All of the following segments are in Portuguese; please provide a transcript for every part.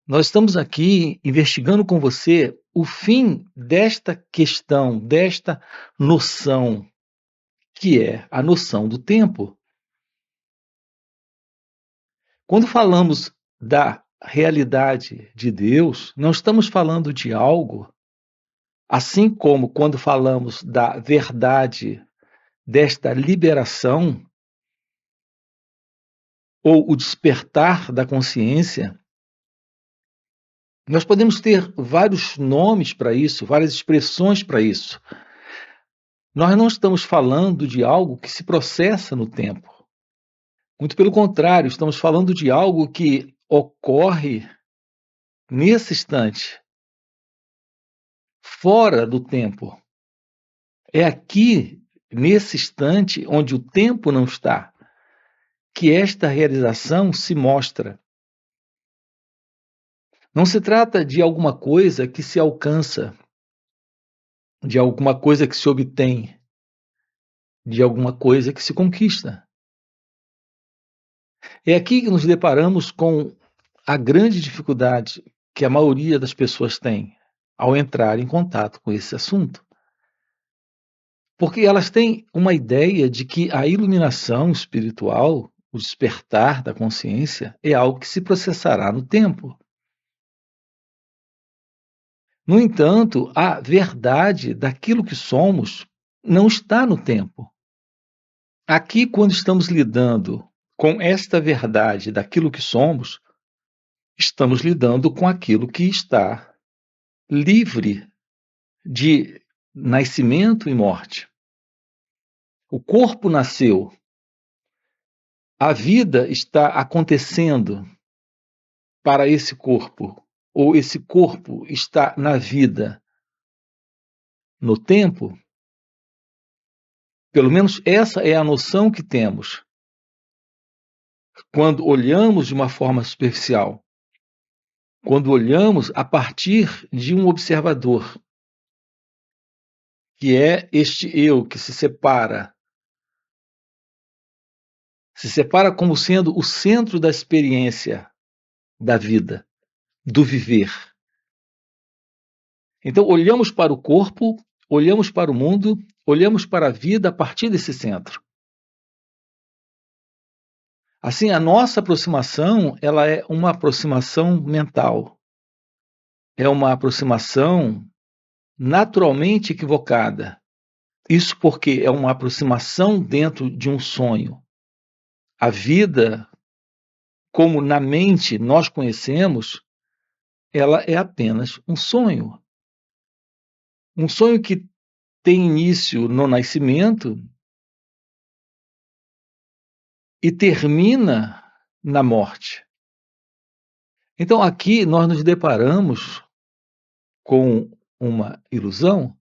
Nós estamos aqui investigando com você o fim desta questão, desta noção, que é a noção do tempo. Quando falamos da realidade de Deus, não estamos falando de algo, assim como quando falamos da verdade desta liberação ou o despertar da consciência. Nós podemos ter vários nomes para isso, várias expressões para isso. Nós não estamos falando de algo que se processa no tempo. Muito pelo contrário, estamos falando de algo que ocorre nesse instante, fora do tempo. É aqui, nesse instante, onde o tempo não está, que esta realização se mostra. Não se trata de alguma coisa que se alcança, de alguma coisa que se obtém, de alguma coisa que se conquista. É aqui que nos deparamos com a grande dificuldade que a maioria das pessoas tem ao entrar em contato com esse assunto. Porque elas têm uma ideia de que a iluminação espiritual, o despertar da consciência, é algo que se processará no tempo. No entanto, a verdade daquilo que somos não está no tempo. Aqui, quando estamos lidando com esta verdade daquilo que somos, estamos lidando com aquilo que está livre de nascimento e morte. O corpo nasceu, a vida está acontecendo para esse corpo, ou esse corpo está na vida, no tempo. Pelo menos essa é a noção que temos quando olhamos de uma forma superficial, quando olhamos a partir de um observador, que é este eu que se separa como sendo o centro da experiência da vida, do viver. Então, olhamos para o corpo, olhamos para o mundo, olhamos para a vida a partir desse centro. Assim, a nossa aproximação, ela é uma aproximação mental. É uma aproximação naturalmente equivocada. Isso porque é uma aproximação dentro de um sonho. A vida, como na mente nós conhecemos, ela é apenas um sonho. Um sonho que tem início no nascimento e termina na morte. Então, aqui nós nos deparamos com uma ilusão,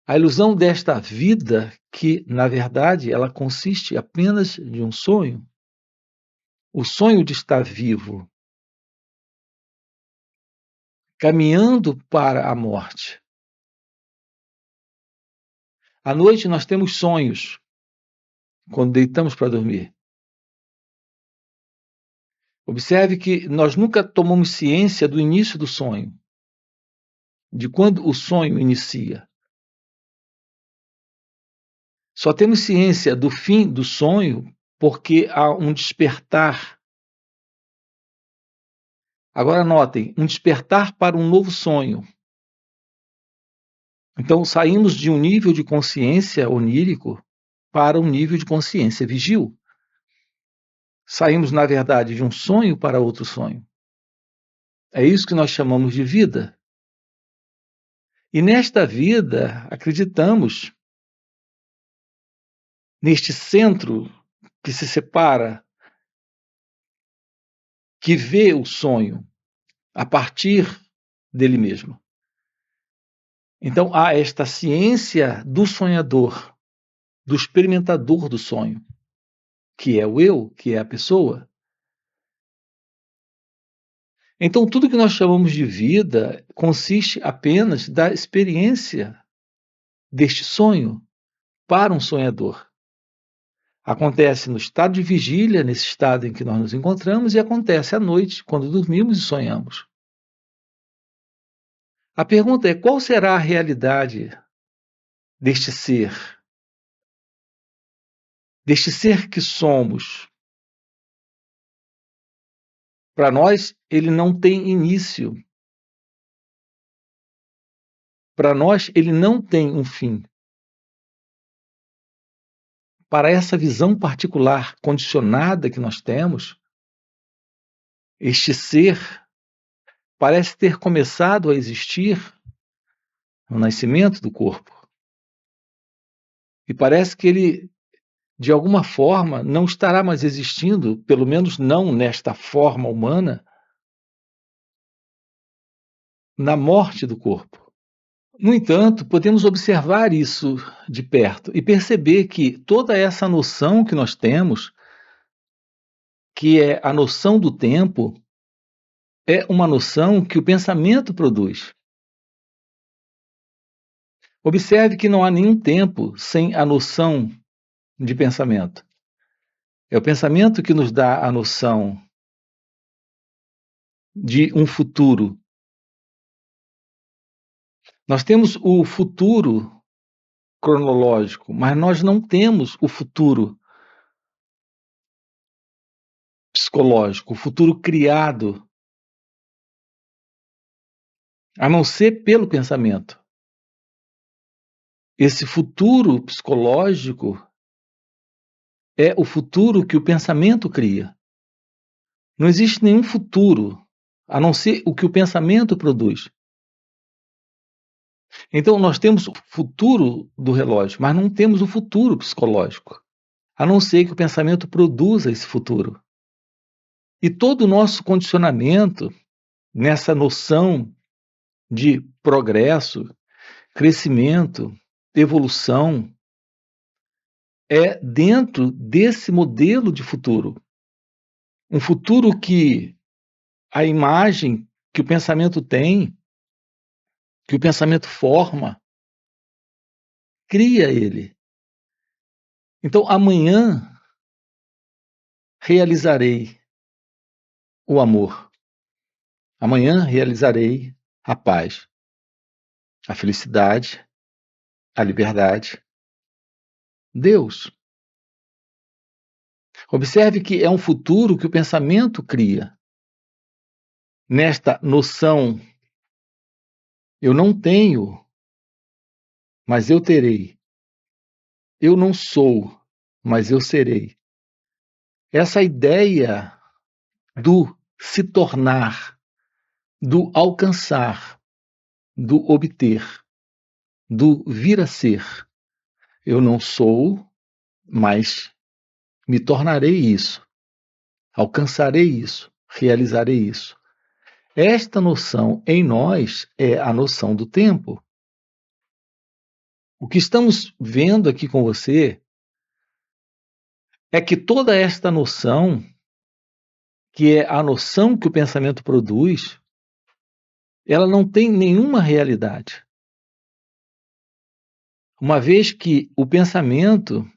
a ilusão desta vida que, na verdade, ela consiste apenas de um sonho, o sonho de estar vivo, caminhando para a morte. À noite nós temos sonhos, quando deitamos para dormir. Observe que nós nunca tomamos ciência do início do sonho, de quando o sonho inicia. Só temos ciência do fim do sonho porque há um despertar. Agora notem, um despertar para um novo sonho. Então saímos de um nível de consciência onírico para um nível de consciência vigil. Saímos, na verdade, de um sonho para outro sonho. É isso que nós chamamos de vida. E nesta vida, acreditamos neste centro que se separa, que vê o sonho a partir dele mesmo. Então há esta ciência do sonhador, do experimentador do sonho, que é o eu, que é a pessoa. Então tudo que nós chamamos de vida consiste apenas da experiência deste sonho para um sonhador. Acontece no estado de vigília, nesse estado em que nós nos encontramos, e acontece à noite, quando dormimos e sonhamos. A pergunta é: qual será a realidade deste ser? Deste ser que somos? Para nós, ele não tem início. Para nós, ele não tem um fim. Para essa visão particular, condicionada que nós temos, este ser parece ter começado a existir no nascimento do corpo. E parece que ele, de alguma forma, não estará mais existindo, pelo menos não nesta forma humana, na morte do corpo. No entanto, podemos observar isso de perto e perceber que toda essa noção que nós temos, que é a noção do tempo, é uma noção que o pensamento produz. Observe que não há nenhum tempo sem a noção de pensamento. É o pensamento que nos dá a noção de um futuro. Nós temos o futuro cronológico, mas nós não temos o futuro psicológico, o futuro criado, a não ser pelo pensamento. Esse futuro psicológico é o futuro que o pensamento cria. Não existe nenhum futuro, a não ser o que o pensamento produz. Então, nós temos o futuro do relógio, mas não temos o futuro psicológico, a não ser que o pensamento produza esse futuro. E todo o nosso condicionamento nessa noção de progresso, crescimento, evolução, é dentro desse modelo de futuro. Um futuro que a imagem que o pensamento tem, que o pensamento forma, cria ele. Então, amanhã realizarei o amor. Amanhã realizarei a paz, a felicidade, a liberdade. Deus. Observe que é um futuro que o pensamento cria. Nesta noção, eu não tenho, mas eu terei. Eu não sou, mas eu serei. Essa ideia do se tornar, do alcançar, do obter, do vir a ser. Eu não sou, mas me tornarei isso, alcançarei isso, realizarei isso. Esta noção em nós é a noção do tempo. O que estamos vendo aqui com você é que toda esta noção, que é a noção que o pensamento produz, ela não tem nenhuma realidade. Uma vez que o pensamento,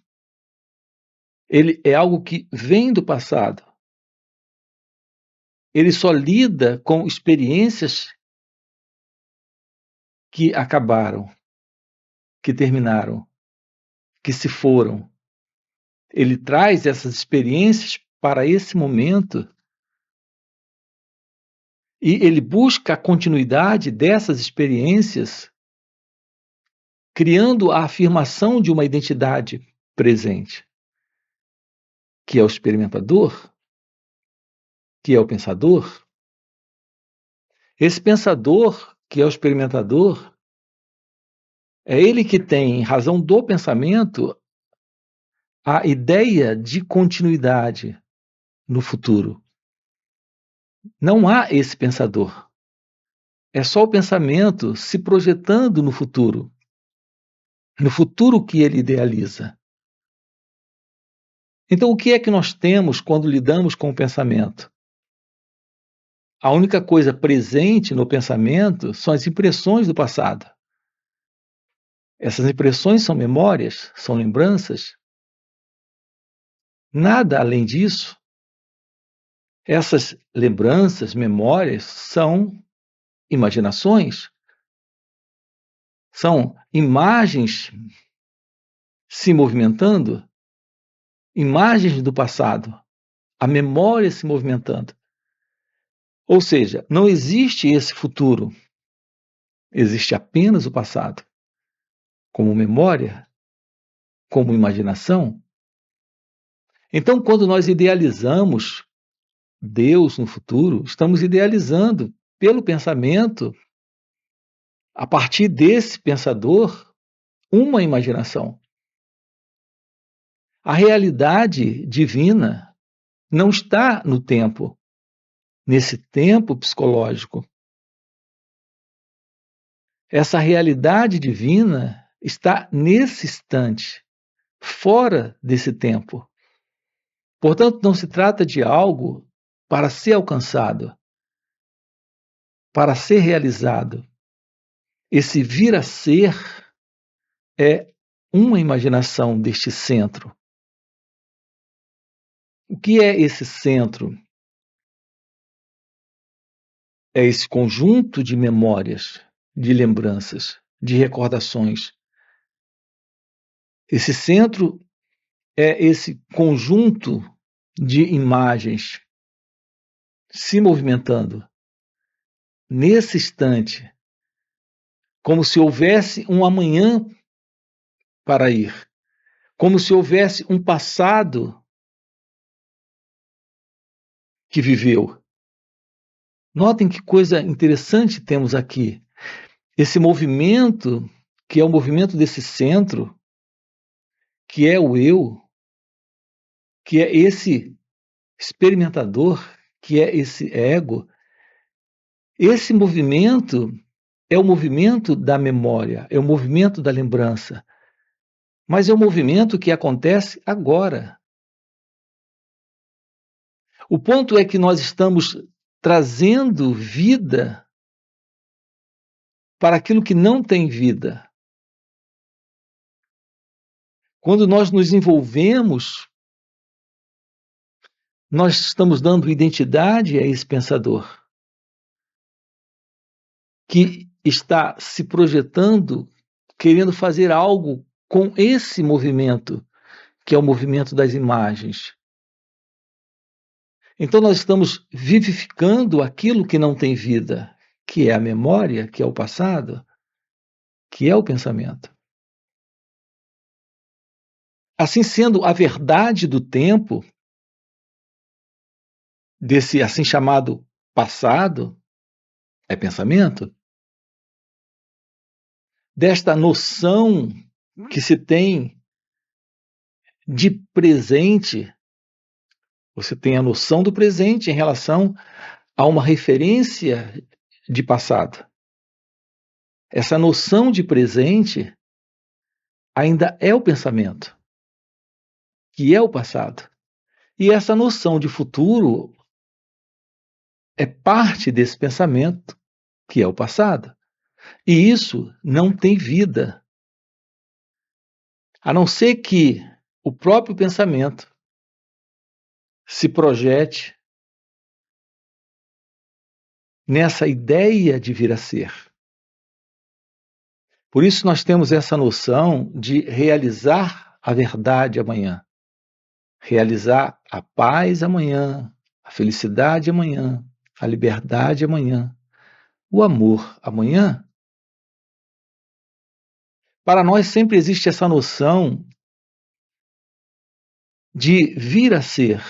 ele é algo que vem do passado. Ele só lida com experiências que acabaram, que terminaram, que se foram. Ele traz essas experiências para esse momento e ele busca a continuidade dessas experiências, criando a afirmação de uma identidade presente, que é o experimentador, que é o pensador. Esse pensador, que é o experimentador, é ele que tem, em razão do pensamento, a ideia de continuidade no futuro. Não há esse pensador. É só o pensamento se projetando no futuro que ele idealiza. Então, o que é que nós temos quando lidamos com o pensamento? A única coisa presente no pensamento são as impressões do passado. Essas impressões são memórias, são lembranças. Nada além disso. Essas lembranças, memórias, são imaginações, são imagens se movimentando, imagens do passado, a memória se movimentando. Ou seja, não existe esse futuro, existe apenas o passado, como memória, como imaginação. Então, quando nós idealizamos Deus no futuro, estamos idealizando pelo pensamento, a partir desse pensador, uma imaginação. A realidade divina não está no tempo, nesse tempo psicológico. Essa realidade divina está nesse instante, fora desse tempo. Portanto, não se trata de algo para ser alcançado, para ser realizado. Esse vir a ser é uma imaginação deste centro. O que é esse centro? É esse conjunto de memórias, de lembranças, de recordações. Esse centro é esse conjunto de imagens se movimentando nesse instante, como se houvesse um amanhã para ir, como se houvesse um passado que viveu. Notem que coisa interessante temos aqui. Esse movimento, que é o movimento desse centro, que é o eu, que é esse experimentador, que é esse ego, esse movimento é o movimento da memória, é o movimento da lembrança, mas é um movimento que acontece agora. O ponto é que nós estamos trazendo vida para aquilo que não tem vida. Quando nós nos envolvemos, nós estamos dando identidade a esse pensador que está se projetando, querendo fazer algo com esse movimento, que é o movimento das imagens. Então nós estamos vivificando aquilo que não tem vida, que é a memória, que é o passado, que é o pensamento. Assim sendo, a verdade do tempo, desse assim chamado passado, é pensamento, desta noção que se tem de presente, você tem a noção do presente em relação a uma referência de passado. Essa noção de presente ainda é o pensamento, que é o passado. E essa noção de futuro é parte desse pensamento, que é o passado. E isso não tem vida, a não ser que o próprio pensamento se projete nessa ideia de vir a ser. Por isso nós temos essa noção de realizar a verdade amanhã, realizar a paz amanhã, a felicidade amanhã, a liberdade amanhã, o amor amanhã. Para nós sempre existe essa noção de vir a ser.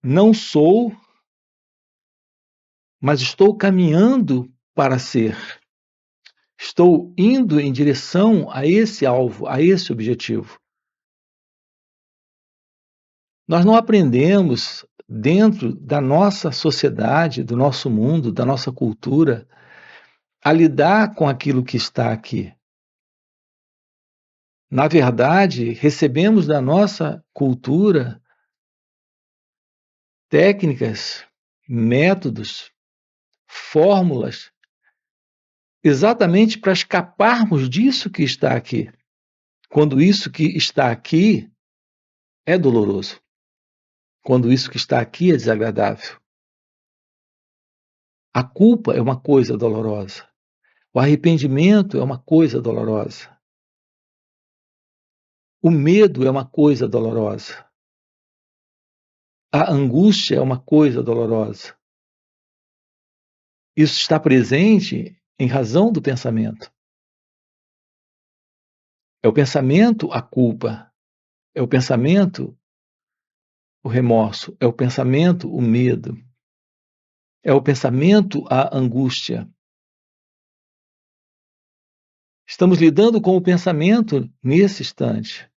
Não sou, mas estou caminhando para ser. Estou indo em direção a esse alvo, a esse objetivo. Nós não aprendemos dentro da nossa sociedade, do nosso mundo, da nossa cultura, a lidar com aquilo que está aqui. Na verdade, recebemos da nossa cultura técnicas, métodos, fórmulas, exatamente para escaparmos disso que está aqui, quando isso que está aqui é doloroso, quando isso que está aqui é desagradável. A culpa é uma coisa dolorosa. O arrependimento é uma coisa dolorosa. O medo é uma coisa dolorosa. A angústia é uma coisa dolorosa. Isso está presente em razão do pensamento. É o pensamento a culpa, é o pensamento o remorso, é o pensamento o medo, é o pensamento a angústia. Estamos lidando com o pensamento nesse instante,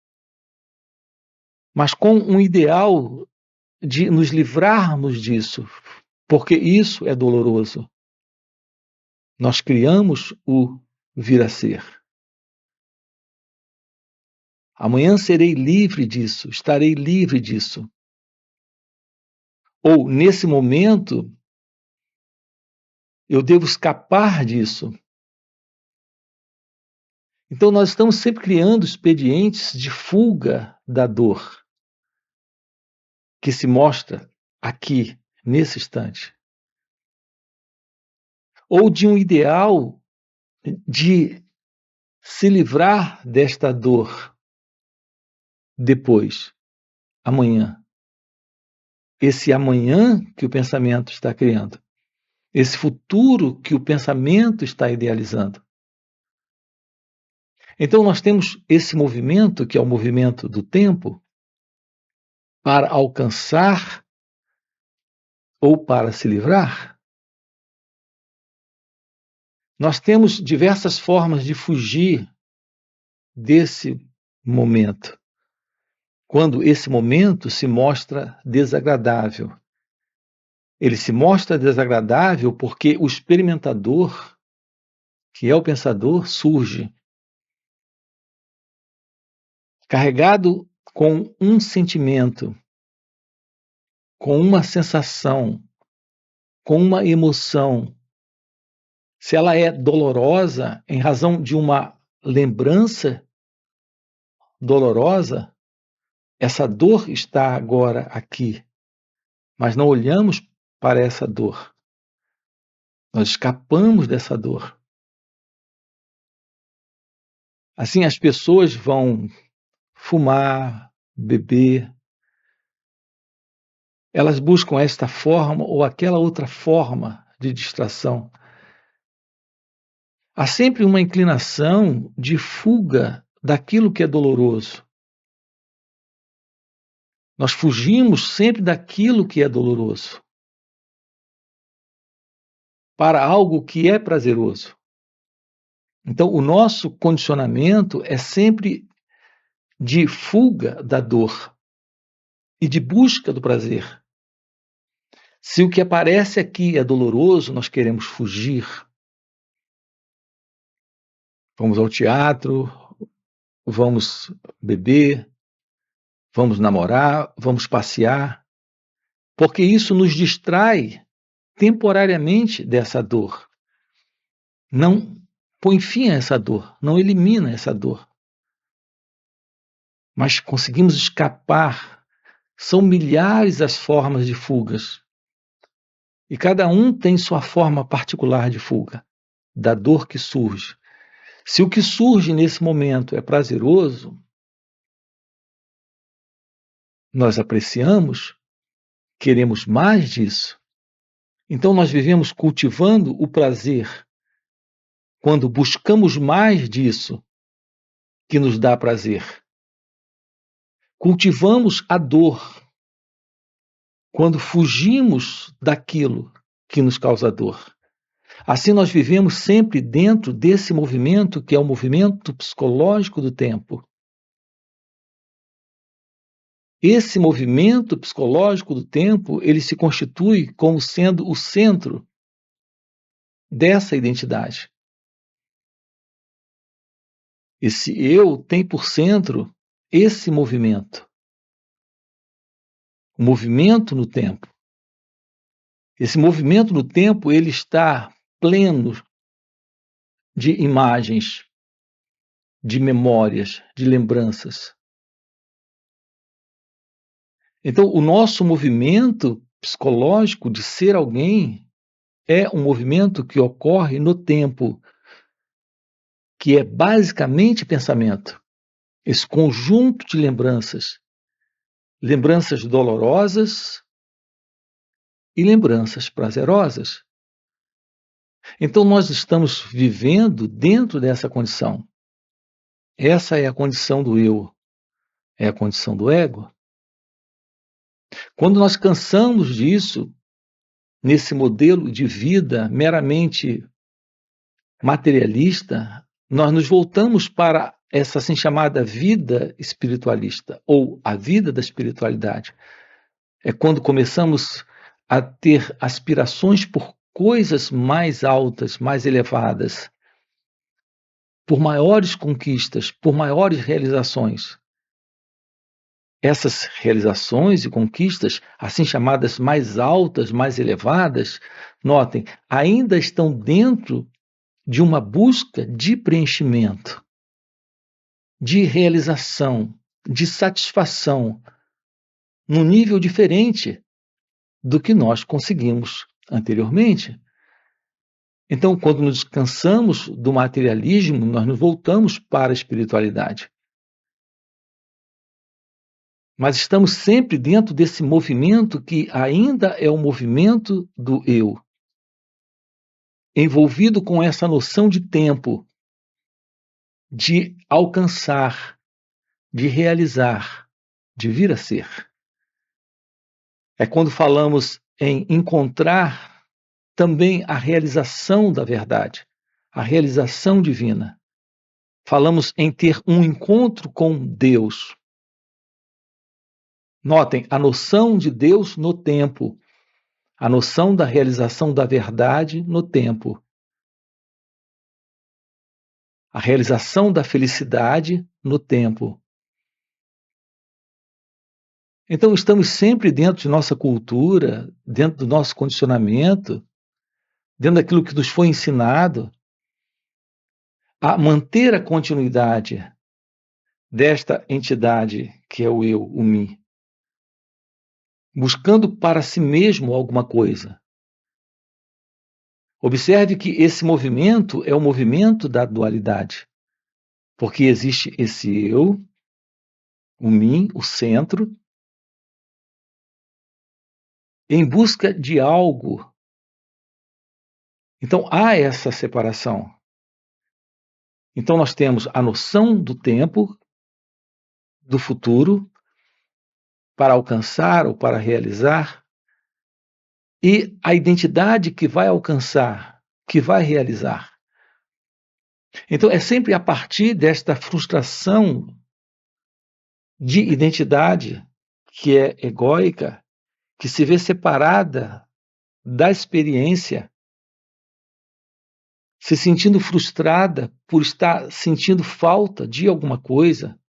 mas com um ideal de nos livrarmos disso, porque isso é doloroso. Nós criamos o vir a ser. Amanhã serei livre disso, estarei livre disso. Ou, nesse momento, eu devo escapar disso. Então, nós estamos sempre criando expedientes de fuga da dor, que se mostra aqui, nesse instante. Ou de um ideal de se livrar desta dor depois, amanhã. Esse amanhã que o pensamento está criando. Esse futuro que o pensamento está idealizando. Então, nós temos esse movimento, que é o movimento do tempo, para alcançar ou para se livrar. Nós temos diversas formas de fugir desse momento, quando esse momento se mostra desagradável. Ele se mostra desagradável porque o experimentador, que é o pensador, surge carregado com um sentimento, com uma sensação, com uma emoção. Se ela é dolorosa em razão de uma lembrança dolorosa, essa dor está agora aqui, mas não olhamos para essa dor. Nós escapamos dessa dor. Assim, as pessoas vão fumar, beber, elas buscam esta forma ou aquela outra forma de distração. Há sempre uma inclinação de fuga daquilo que é doloroso. Nós fugimos sempre daquilo que é doloroso para algo que é prazeroso. Então, o nosso condicionamento é sempre de fuga da dor e de busca do prazer. Se o que aparece aqui é doloroso, nós queremos fugir. Vamos ao teatro, vamos beber, vamos namorar, vamos passear, porque isso nos distrai temporariamente dessa dor. Não põe fim a essa dor, não elimina essa dor. Mas conseguimos escapar. São milhares as formas de fugas. E cada um tem sua forma particular de fuga, da dor que surge. Se o que surge nesse momento é prazeroso, nós apreciamos, queremos mais disso. Então nós vivemos cultivando o prazer quando buscamos mais disso que nos dá prazer. Cultivamos a dor quando fugimos daquilo que nos causa dor. Assim nós vivemos sempre dentro desse movimento que é o movimento psicológico do tempo. Esse movimento psicológico do tempo, ele se constitui como sendo o centro dessa identidade. Esse eu tem por centro esse movimento. O movimento no tempo. Esse movimento no tempo, ele está pleno de imagens, de memórias, de lembranças. Então, o nosso movimento psicológico de ser alguém é um movimento que ocorre no tempo, que é basicamente pensamento. Esse conjunto de lembranças, lembranças dolorosas e lembranças prazerosas. Então, nós estamos vivendo dentro dessa condição. Essa é a condição do eu, é a condição do ego. Quando nós cansamos disso, nesse modelo de vida meramente materialista, nós nos voltamos para essa assim chamada vida espiritualista, ou a vida da espiritualidade. É quando começamos a ter aspirações por coisas mais altas, mais elevadas, por maiores conquistas, por maiores realizações. Essas realizações e conquistas, assim chamadas mais altas, mais elevadas, notem, ainda estão dentro de uma busca de preenchimento, de realização, de satisfação, num nível diferente do que nós conseguimos anteriormente. Então, quando nos cansamos do materialismo, nós nos voltamos para a espiritualidade. Mas estamos sempre dentro desse movimento que ainda é o movimento do eu, envolvido com essa noção de tempo, de alcançar, de realizar, de vir a ser. É quando falamos em encontrar também a realização da verdade, a realização divina. Falamos em ter um encontro com Deus. Notem, a noção de Deus no tempo, a noção da realização da verdade no tempo, a realização da felicidade no tempo. Então, estamos sempre dentro de nossa cultura, dentro do nosso condicionamento, dentro daquilo que nos foi ensinado, a manter a continuidade desta entidade que é o eu, o mim, buscando para si mesmo alguma coisa. Observe que esse movimento é o movimento da dualidade, porque existe esse eu, o mim, o centro, em busca de algo. Então há essa separação. Então nós temos a noção do tempo, do futuro, para alcançar ou para realizar, e a identidade que vai alcançar, que vai realizar. Então é sempre a partir desta frustração de identidade que é egóica, que se vê separada da experiência, se sentindo frustrada por estar sentindo falta de alguma coisa,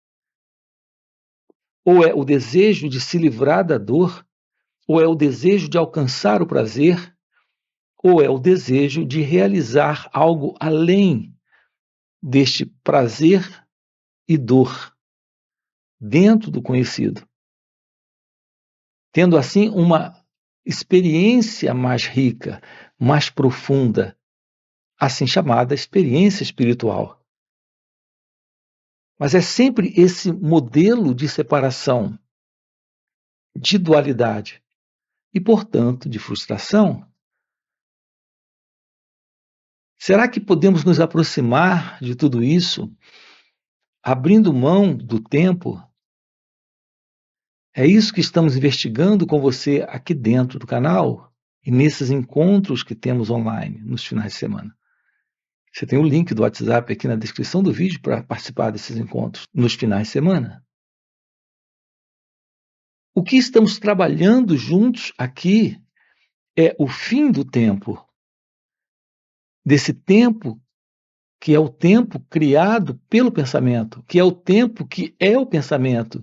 ou é o desejo de se livrar da dor, ou é o desejo de alcançar o prazer, ou é o desejo de realizar algo além deste prazer e dor, dentro do conhecido, tendo assim uma experiência mais rica, mais profunda, assim chamada experiência espiritual. Mas é sempre esse modelo de separação, de dualidade e, portanto, de frustração. Será que podemos nos aproximar de tudo isso, abrindo mão do tempo? É isso que estamos investigando com você aqui dentro do canal e nesses encontros que temos online nos finais de semana. Você tem o link do WhatsApp aqui na descrição do vídeo para participar desses encontros nos finais de semana. O que estamos trabalhando juntos aqui é o fim do tempo. Desse tempo que é o tempo criado pelo pensamento, que é o tempo que é o pensamento.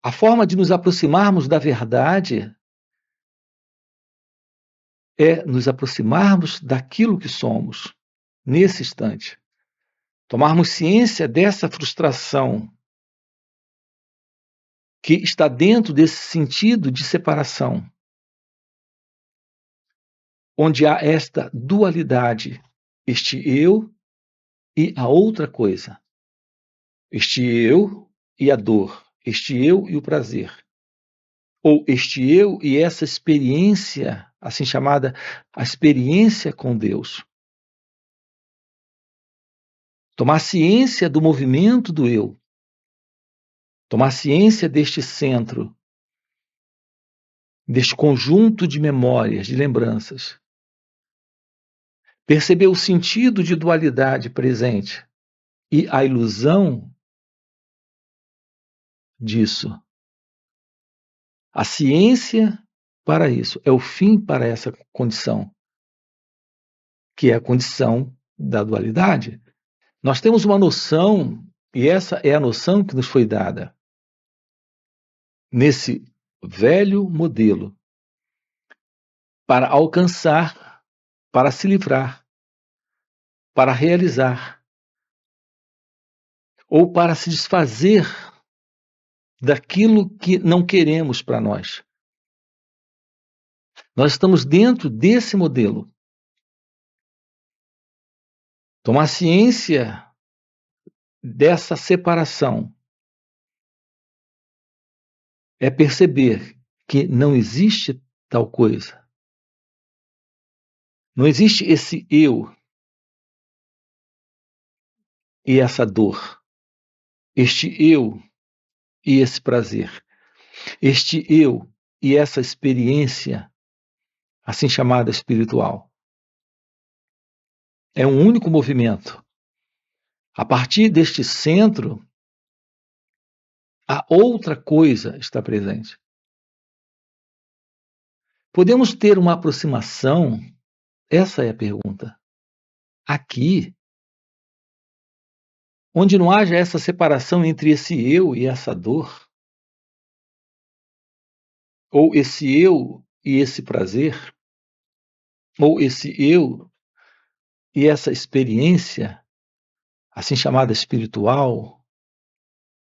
A forma de nos aproximarmos da verdade é nos aproximarmos daquilo que somos, nesse instante. Tomarmos ciência dessa frustração que está dentro desse sentido de separação, onde há esta dualidade, este eu e a outra coisa, este eu e a dor, este eu e o prazer, ou este eu e essa experiência, assim chamada a experiência com Deus. Tomar ciência do movimento do eu, tomar ciência deste centro, deste conjunto de memórias, de lembranças. Perceber o sentido de dualidade presente e a ilusão disso. A ciência para isso é o fim para essa condição, que é a condição da dualidade. Nós temos uma noção, e essa é a noção que nos foi dada nesse velho modelo, para alcançar, para se livrar, para realizar, ou para se desfazer daquilo que não queremos para nós. Nós estamos dentro desse modelo. Tomar ciência dessa separação é perceber que não existe tal coisa. Não existe esse eu e essa dor, este eu e esse prazer, este eu e essa experiência, assim chamada espiritual. É um único movimento. A partir deste centro, a outra coisa está presente. Podemos ter uma aproximação? Essa é a pergunta. Aqui, onde não haja essa separação entre esse eu e essa dor, ou esse eu e esse prazer, ou esse eu e essa experiência, assim chamada espiritual,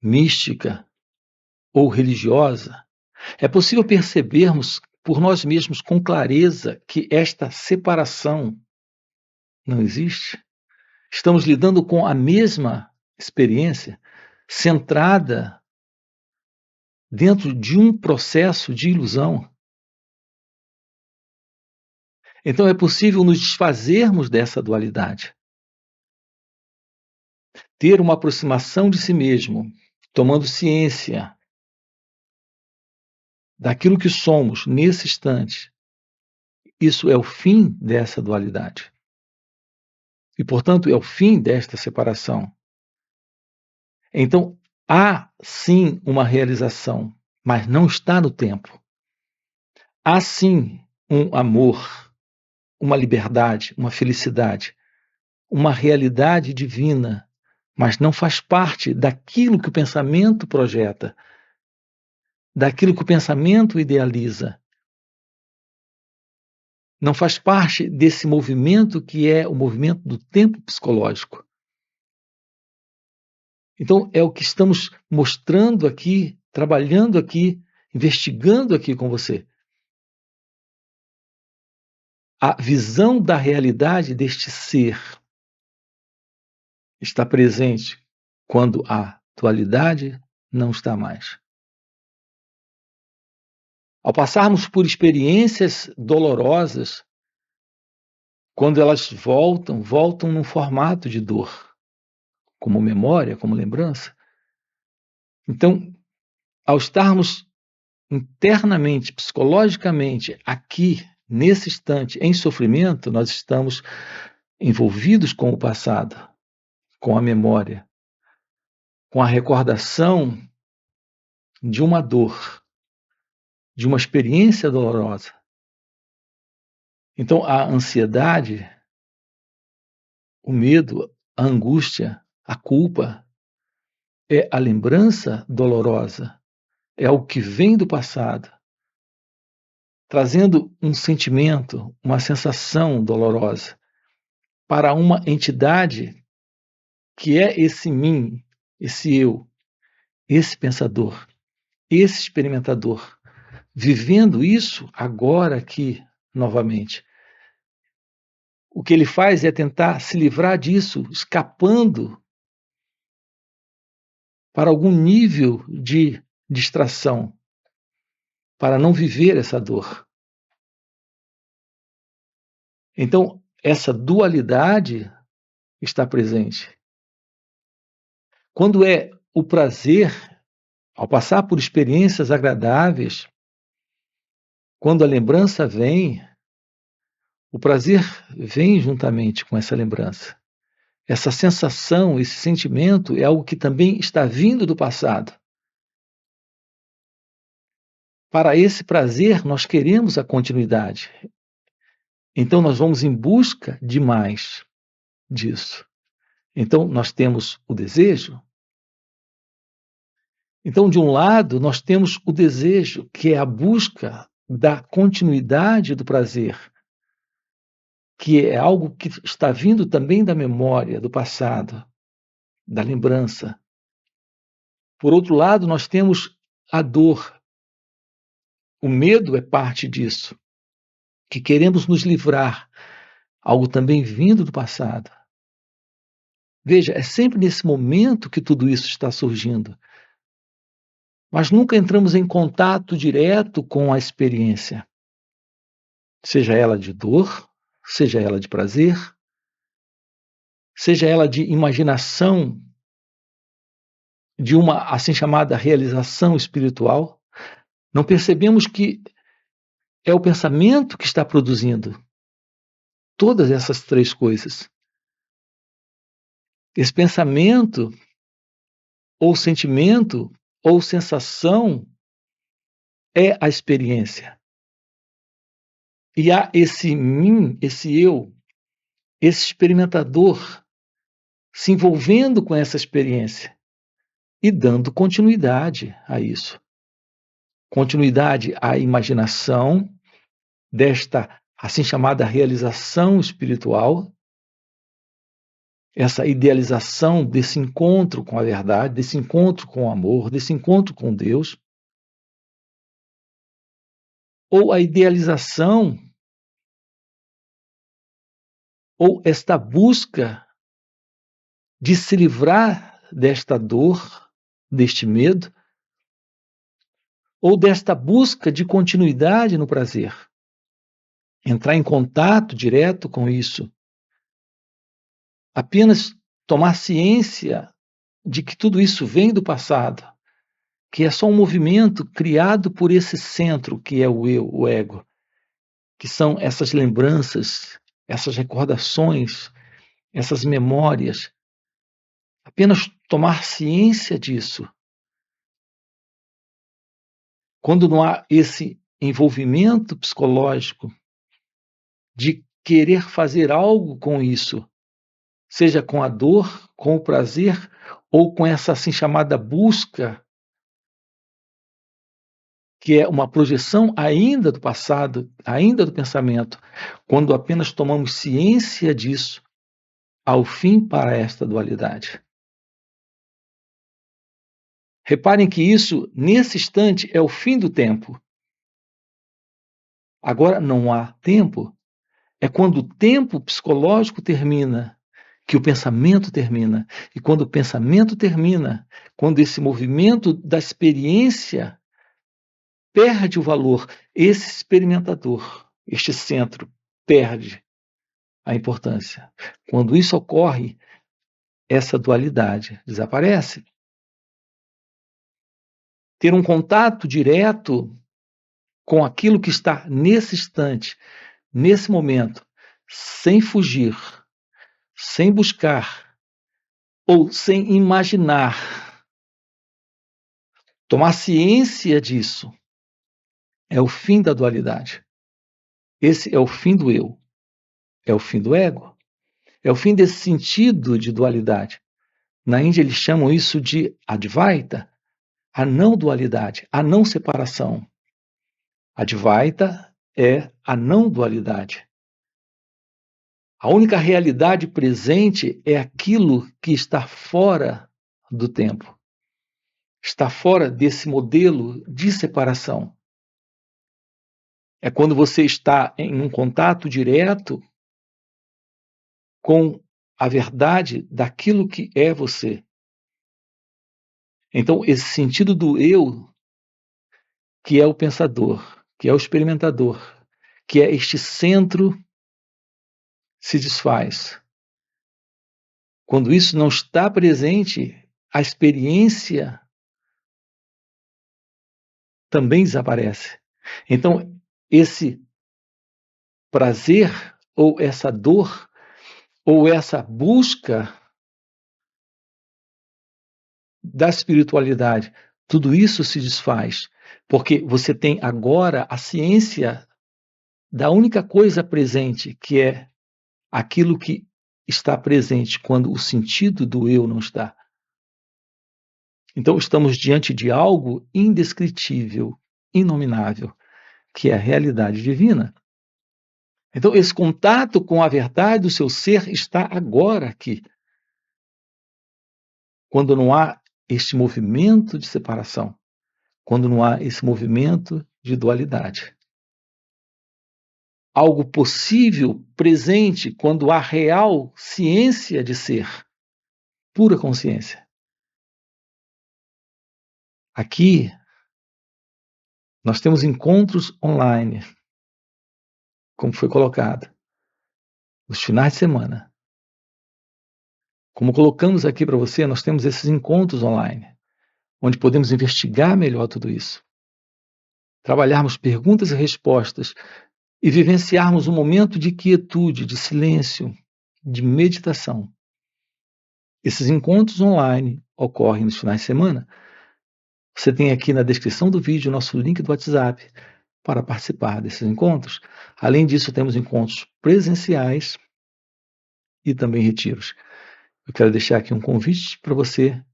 mística ou religiosa, é possível percebermos por nós mesmos com clareza que esta separação não existe. Estamos lidando com a mesma experiência, centrada dentro de um processo de ilusão. Então é possível nos desfazermos dessa dualidade. Ter uma aproximação de si mesmo, tomando ciência daquilo que somos nesse instante. Isso é o fim dessa dualidade. E, portanto, é o fim desta separação. Então, há sim uma realização, mas não está no tempo. Há sim um amor, uma liberdade, uma felicidade, uma realidade divina, mas não faz parte daquilo que o pensamento projeta, daquilo que o pensamento idealiza. Não faz parte desse movimento que é o movimento do tempo psicológico. Então, é o que estamos mostrando aqui, trabalhando aqui, investigando aqui com você. A visão da realidade deste ser está presente quando a dualidade não está mais. Ao passarmos por experiências dolorosas, quando elas voltam num formato de dor, como memória, como lembrança. Então, ao estarmos internamente, psicologicamente, aqui, nesse instante, em sofrimento, nós estamos envolvidos com o passado, com a memória, com a recordação de uma dor, de uma experiência dolorosa. Então, a ansiedade, o medo, a angústia, a culpa, é a lembrança dolorosa, é algo que vem do passado, trazendo um sentimento, uma sensação dolorosa para uma entidade que é esse mim, esse eu, esse pensador, esse experimentador, vivendo isso agora aqui novamente. O que ele faz é tentar se livrar disso, escapando para algum nível de distração, para não viver essa dor. Então, essa dualidade está presente. Quando é o prazer, ao passar por experiências agradáveis, quando a lembrança vem, o prazer vem juntamente com essa lembrança. Essa sensação, esse sentimento é algo que também está vindo do passado. Para esse prazer, nós queremos a continuidade. Então, nós vamos em busca de mais disso. Então, nós temos o desejo. Então, de um lado, nós temos o desejo, que é a busca da continuidade do prazer, que é algo que está vindo também da memória, do passado, da lembrança. Por outro lado, nós temos a dor. O medo é parte disso, que queremos nos livrar, algo também vindo do passado. Veja, é sempre nesse momento que tudo isso está surgindo. Mas nunca entramos em contato direto com a experiência, seja ela de dor, seja ela de prazer, seja ela de imaginação, de uma assim chamada realização espiritual. Não percebemos que é o pensamento que está produzindo todas essas três coisas. Esse pensamento, ou sentimento, ou sensação, é a experiência. E há esse mim, esse eu, esse experimentador se envolvendo com essa experiência e dando continuidade a isso. Continuidade à imaginação desta assim chamada realização espiritual, essa idealização desse encontro com a verdade, desse encontro com o amor, desse encontro com Deus, ou a idealização, ou esta busca de se livrar desta dor, deste medo, ou desta busca de continuidade no prazer. Entrar em contato direto com isso. Apenas tomar ciência de que tudo isso vem do passado, que é só um movimento criado por esse centro que é o eu, o ego, que são essas lembranças, essas recordações, essas memórias. Apenas tomar ciência disso. Quando não há esse envolvimento psicológico de querer fazer algo com isso, seja com a dor, com o prazer, ou com essa assim chamada busca, que é uma projeção ainda do passado, ainda do pensamento, quando apenas tomamos ciência disso, ao fim para esta dualidade. Reparem que isso, nesse instante, é o fim do tempo. Agora não há tempo. É quando o tempo psicológico termina, que o pensamento termina. E quando o pensamento termina, quando esse movimento da experiência perde o valor, esse experimentador, este centro, perde a importância. Quando isso ocorre, essa dualidade desaparece. Ter um contato direto com aquilo que está nesse instante, nesse momento, sem fugir, sem buscar ou sem imaginar. Tomar ciência disso é o fim da dualidade. Esse é o fim do eu, é o fim do ego, é o fim desse sentido de dualidade. Na Índia eles chamam isso de Advaita, a não dualidade, a não separação. Advaita é a não dualidade. A única realidade presente é aquilo que está fora do tempo, está fora desse modelo de separação. É quando você está em um contato direto com a verdade daquilo que é você. Então, esse sentido do eu, que é o pensador, que é o experimentador, que é este centro, se desfaz. Quando isso não está presente, a experiência também desaparece. Então, esse prazer, ou essa dor, ou essa busca da espiritualidade, tudo isso se desfaz, porque você tem agora a ciência da única coisa presente, que é aquilo que está presente quando o sentido do eu não está. Então, estamos diante de algo indescritível, inominável, que é a realidade divina. Então, esse contato com a verdade do seu ser está agora aqui. Quando não há este movimento de separação, quando não há esse movimento de dualidade. Algo possível, presente, quando há real ciência de ser, pura consciência. Aqui, nós temos encontros online, como foi colocado, nos finais de semana. Como colocamos aqui para você, nós temos esses encontros online, onde podemos investigar melhor tudo isso, trabalharmos perguntas e respostas e vivenciarmos um momento de quietude, de silêncio, de meditação. Esses encontros online ocorrem nos finais de semana. Você tem aqui na descrição do vídeo o nosso link do WhatsApp para participar desses encontros. Além disso, temos encontros presenciais e também retiros. Eu quero deixar aqui um convite para você,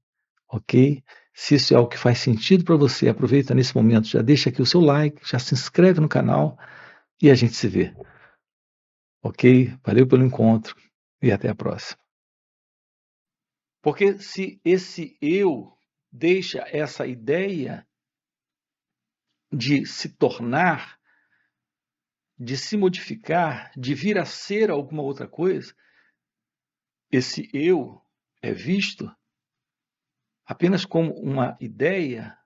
ok? Se isso é algo que faz sentido para você, aproveita nesse momento, já deixa aqui o seu like, já se inscreve no canal e a gente se vê. Ok? Valeu pelo encontro e até a próxima. Porque se esse eu deixa essa ideia de se tornar, de se modificar, de vir a ser alguma outra coisa, esse eu é visto apenas como uma ideia